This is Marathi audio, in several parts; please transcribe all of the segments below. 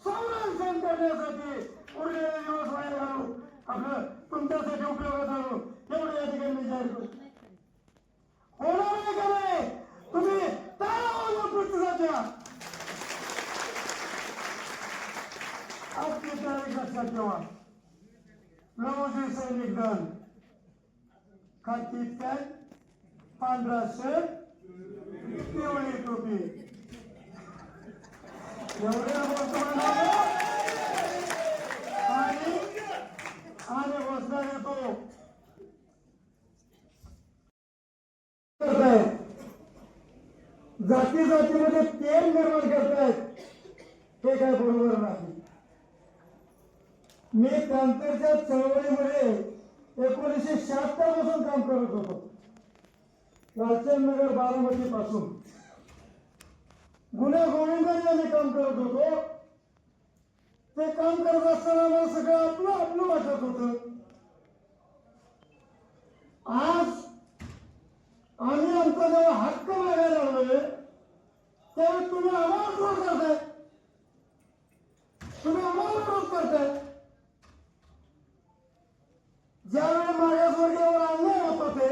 संरक्षण करण्यासाठी उरलेले दिवस वाया घालू आपलं तुमच्यासाठी उपयोगात आणू एवढं या ठिकाणी मी जाहीर करतो. होणार आहे का नाही तुम्ही टाळा प्रतिसाद द्या. आजची तारीख लक्षात ठेवा. लवजी सैनिक दल खाकी पॅन्ट पांढरा शर्ट पिवळी टोपी एवढे आणि घोषणा देतो. जाती जातीमध्ये तेल निर्माण करतायत हे काय बरोबर नाही. मी क्रांतीच्या चळवळीमध्ये 1976 पासून काम करत होतो. लालचंदनगर बारामती पासून गुन्हे गोविंदांनी आम्ही काम करत होतो. ते काम करत असताना मला सगळं आपलं आपलं वाटत होतं. आज आम्ही आमचा जेव्हा हक्क मागायला लागलोय त्यावेळी तुम्ही आम्हाला विरोध करताय. तुम्ही आम्हाला विरोध करताय. ज्यावेळी मागासवर्गीयावर अन्याय होत होते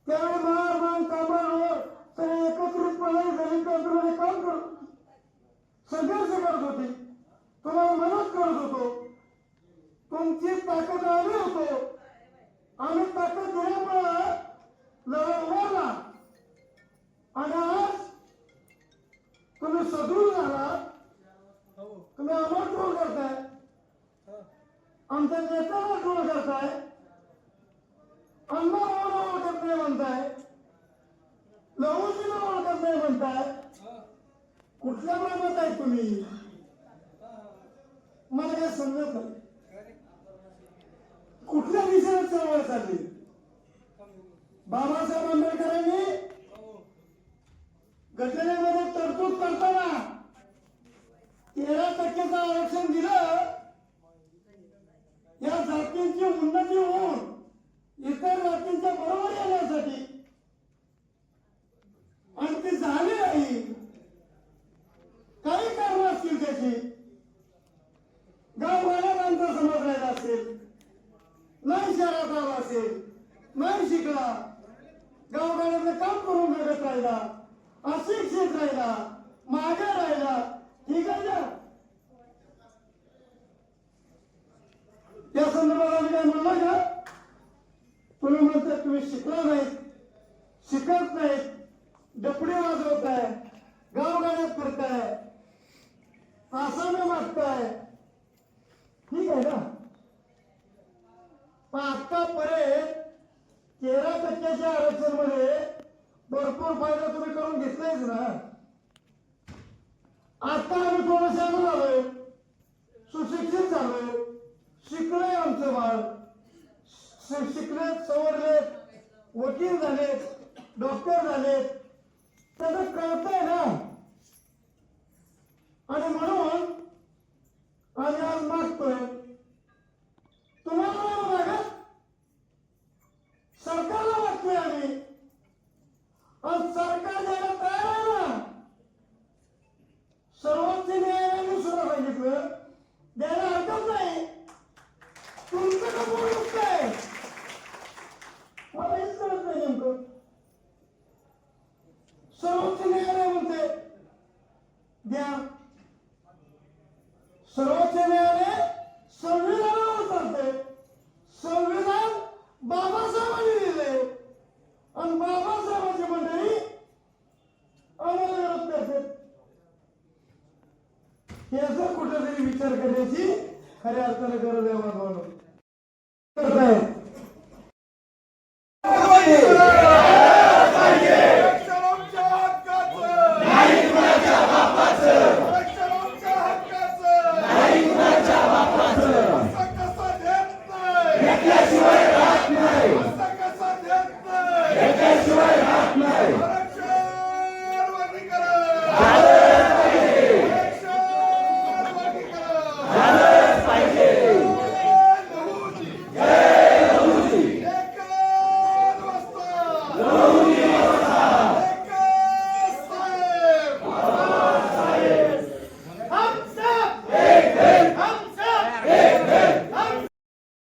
त्यावेळी महाराष्ट्र कामांवर सगळे एकत्रितपणे दलित आंदोलनाने काम करत संघर्ष करत होते. तुम्हाला मदत करत होतो. तुमची ताकद आम्ही होतो. आम्ही ताकद दिल्यामुळे लढा उभारला आणि आज तुम्ही सदृढ झाला. तुम्ही आम्हाला ट्रोल करताय. आमच्या नेत्याला ट्रोल करताय. अण्णाभाऊला ओळखत नाही म्हणताय. लहूजीला ओळखत नाही म्हणताय. कुठल्या प्रमाणात आहे तुम्ही मला काय समजत नाही. कुठल्या दिशेने चळवळ चालली. बाबासाहेब आंबेडकरांनी घटनेमध्ये तरतूद करताना 13% आरक्षण दिलं. या जातींची उन्नती होऊन इतर जातींच्या बरोबर येण्यासाठी आणि ती झाली नाही. काही कारण असतील त्याची. गावगाड्यात आमचा समाज राहिला असेल, नाही शहरात आला असेल, नाही शिकला, गावगाड्यातलं काम करून जगत राहिला, अशिक्षित राहिला, मागे राहिला. ठीक आहे ना. त्या संदर्भात आम्ही काय म्हणलं का तुम्ही म्हणता तुम्ही शिकला नाहीत, शिकत नाहीत, डपडी वाजवताय, गावगाड्यात फिरताय, आसामी मागताय. ठीक आहे ना. पण आतापर्यंत 13%च्या आरक्षण मध्ये भरपूर फायदा तुम्ही करून घेतलायच ना. आता आम्ही थोडं शांत झालोय, सुशिक्षित झालोय, शिकलोय. आमचं बाळ शिकलेत, सवरलेत, वकील झालेत, डॉक्टर झालेत. त्याचं कळतंय ना. आणि म्हणून आम्ही आज मागतोय. तुम्हाला नाही मागत, सरकारला मागतोय आम्ही. आणि सरकार द्यायला तयार आहे ना. सर्वोच्च न्यायालयाने सुद्धा सांगितलं द्यायला हरकत नाही. तुमचं का बोलत आहे मला हेच कळत नाही नेमकं. सर्वोच्च न्यायालय म्हणते द्या. सर्वोच्च न्यायालय संविधानावर चालते. संविधान बाबासाहेबांनी दिले आणि बाबासाहेबांची मंडळी आम्हाला विरोध करते. याचा कुठेतरी विचार करण्याची खऱ्या अर्थाने गरज आहे.